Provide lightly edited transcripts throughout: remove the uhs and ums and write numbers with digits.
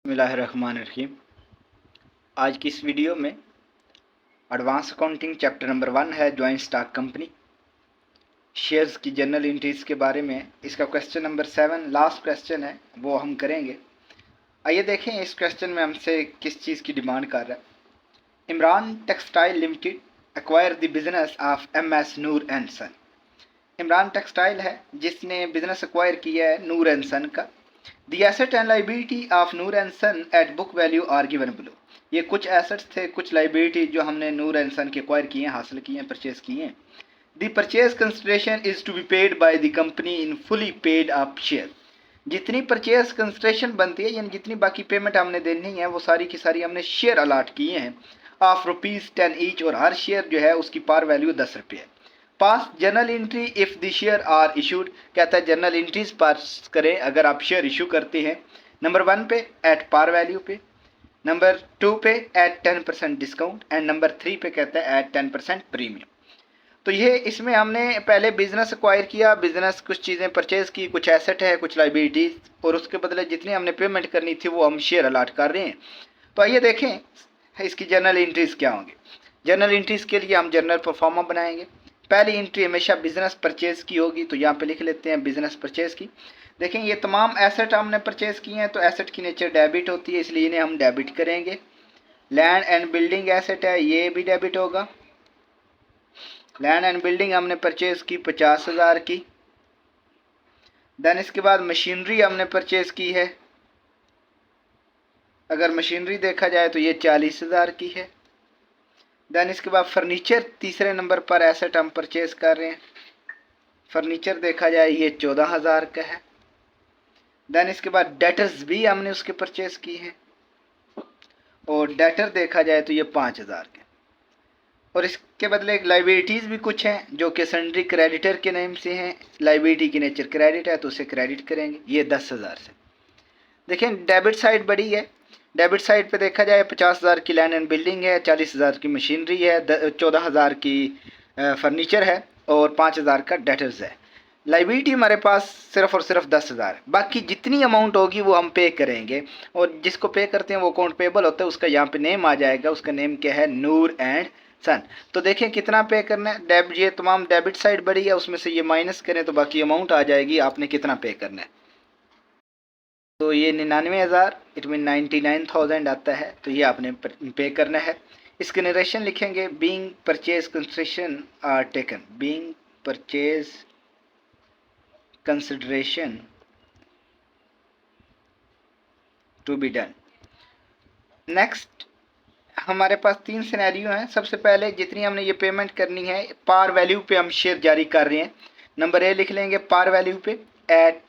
बिस्मिल्लाहिर्रहमानिर्रहीम। आज की इस वीडियो में एडवांस अकाउंटिंग चैप्टर नंबर 1 है जॉइंट स्टॉक कंपनी, शेयर्स की जनरल एंट्रीज के बारे में। इसका क्वेश्चन नंबर 7 लास्ट क्वेश्चन है, वो हम करेंगे। आइए देखें इस क्वेश्चन में हमसे किस चीज़ की डिमांड कर रहा है। Imran textile limited acquire the business of MS. Noor and son. Imran textile है जिसने बिजनेस एक्वायर किया है नूर एंड सन का। The asset and liability of Noor and Son at book value are given below. ये कुछ एसेट्स थे, कुछ लाइबिलिटी जो हमने नूर एंड सन के एक्वायर किए हैं, हासिल किए हैं, परचेज किए हैं। The purchase consideration is to be paid by the company in fully paid up share. जितनी परचेज कंसिडरेशन बनती है यानी जितनी बाकी पेमेंट हमने देनी है वो सारी की सारी हमने शेयर अलाट किए हैं ऑफ ₹10 ईच, और हर शेयर जो है उसकी पार वैल्यू 10 रुपये है। Pass journal entry if the share are issued, कहता है जनरल एंट्रीज पास करें अगर आप शेयर इशू करते हैं। नंबर 1 पे एट पार वैल्यू पे, नंबर 2 पे एट 10% डिस्काउंट, एंड नंबर 3 पे कहता है एट 10% प्रीमियम। तो ये इसमें हमने पहले बिजनेस एक्वायर किया, बिजनेस कुछ चीज़ें परचेज की, कुछ एसेट है, कुछ लाइबिलिटीज, और उसके बदले जितनी हमने पेमेंट करनी थी वो हम शेयर अलाट कर रहे हैं। तो आइए देखें इसकी जर्नल एंट्रीज क्या होंगी। जर्नल एंट्रीज के लिए हम जर्नल परफॉर्मा बनाएंगे। पहली एंट्री हमेशा बिजनेस परचेज की होगी, तो यहाँ पे लिख लेते हैं बिजनेस परचेज की। देखें ये तमाम एसेट हमने परचेज किए हैं, तो एसेट की नेचर डेबिट होती है, इसलिए इन्हें हम डेबिट करेंगे। लैंड एंड बिल्डिंग एसेट है, ये भी डेबिट होगा। लैंड एंड बिल्डिंग हमने परचेज की 50,000 की। देन इसके बाद मशीनरी हमने परचेज की है, अगर मशीनरी देखा जाए तो ये 40,000 की है। देन इसके बाद फर्नीचर तीसरे नंबर पर एसेट हम परचेज कर रहे हैं, फर्नीचर देखा जाए ये 14,000 का है। देन इसके बाद डेटर्स भी हमने उसके परचेज की हैं, और डेटर देखा जाए तो ये 5,000 के। और इसके बदले एक लाइबिलिटीज़ भी कुछ हैं जो कि सन्ड्री क्रेडिटर के नेम से हैं। लाइबिलिटी की नेचर क्रेडिट है तो उसे क्रेडिट करेंगे, ये 10,000 से। देखें डेबिट साइड बड़ी है, डेबिट साइड पे देखा जाए 50,000 की लैंड एंड बिल्डिंग है, 40,000 की मशीनरी है, 14,000 की फर्नीचर है, और 5,000 का डेटर्स है। लाइबिलिटी हमारे पास सिर्फ और सिर्फ 10,000 है। बाकी जितनी अमाउंट होगी वो हम पे करेंगे, और जिसको पे करते हैं वो अकाउंट पेबल होता है, उसका यहाँ पे नेम आ जाएगा, उसका नेम क्या है, नूर एंड सन। तो देखें कितना पे करना है। ये तमाम डेबिट साइड बड़ी है, उसमें से ये माइनस करें तो बाकी अमाउंट आ जाएगी, आपने कितना पे करना है। तो ये 99,000 इट मीन 99,000 आता है, तो ये आपने पे करना है। इसके नरेशन लिखेंगे, being purchase consideration are taken, being purchase consideration to be done. Next हमारे पास 3 सिनेरियो हैं। सबसे पहले जितनी हमने ये पेमेंट करनी है पार वैल्यू पे हम शेयर जारी कर रहे हैं। नंबर ए लिख लेंगे पार वैल्यू पे एट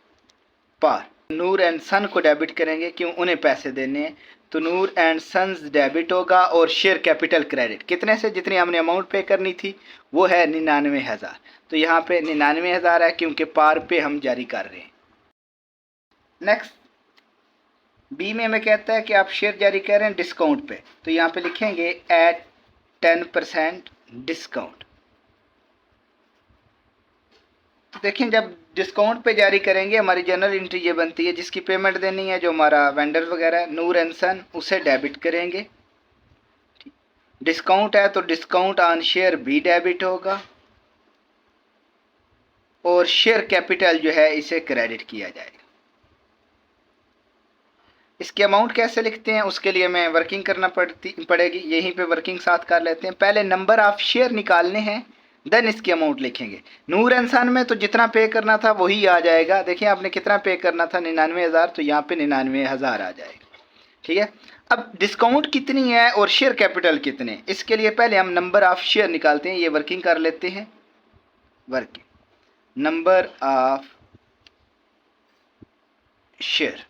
पार। नूर एंड सन को डेबिट करेंगे, क्यों, उन्हें पैसे देने हैं, तो नूर एंड सन्स डेबिट होगा। और शेयर कैपिटल क्रेडिट कितने से, जितनी हमने अमाउंट पे करनी थी वो है 99,000, तो यहाँ पे 99,000 है क्योंकि पार पे हम जारी कर रहे हैं। नेक्स्ट बी में हमें कहता है कि आप शेयर जारी कर रहे हैं डिस्काउंट पे, तो यहाँ पे लिखेंगे एट 10% डिस्काउंट। तो देखें जब डिस्काउंट पे जारी करेंगे हमारी जनरल एंट्री ये बनती है, जिसकी पेमेंट देनी है जो हमारा वेंडर वगैरह नूर एंड सन, उसे डेबिट करेंगे। डिस्काउंट है तो डिस्काउंट ऑन शेयर भी डेबिट होगा, और शेयर कैपिटल जो है इसे क्रेडिट किया जाएगा। इसकी अमाउंट कैसे लिखते हैं उसके लिए हमें वर्किंग करना पड़ेगी, यहीं पे वर्किंग साथ कर लेते हैं। पहले नंबर ऑफ शेयर निकालने हैं, देन इसकी अमाउंट लिखेंगे। नूर एंड सन में तो जितना पे करना था वही आ जाएगा। देखिए आपने कितना पे करना था 99,000, तो यहाँ पे 99,000 आ जाएगा, ठीक है। अब डिस्काउंट कितनी है और शेयर कैपिटल कितने, इसके लिए पहले हम नंबर ऑफ शेयर निकालते हैं, ये वर्किंग कर लेते हैं। Working number of share,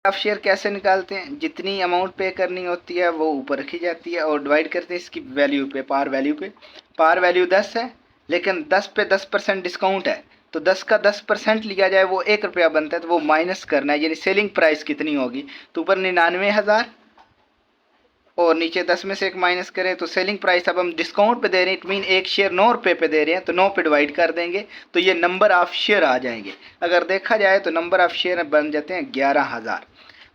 of share कैसे निकालते हैं, जितनी अमाउंट पे करनी होती है वो ऊपर रखी जाती है, और डिवाइड करते हैं इसकी वैल्यू पे, पार वैल्यू पे। पार वैल्यू 10 है, लेकिन 10 पे 10% डिस्काउंट है, तो 10 का 10% लिया जाए वो 1 रुपया बनता है, तो वो माइनस करना है, यानी सेलिंग प्राइस कितनी होगी, तो ऊपर 99,000 और नीचे 10 में से एक माइनस करें तो सेलिंग प्राइस अब हम डिस्काउंट पे दे रहे हैं, इट मीन एक शेयर 9 रुपये पे दे रहे हैं, तो 9 पे डिवाइड कर देंगे तो ये नंबर ऑफ शेयर आ जाएंगे। अगर देखा जाए तो नंबर ऑफ शेयर बन जाते हैं 11,000।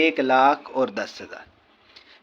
1,10,000۔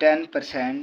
10%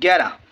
11،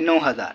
9,000۔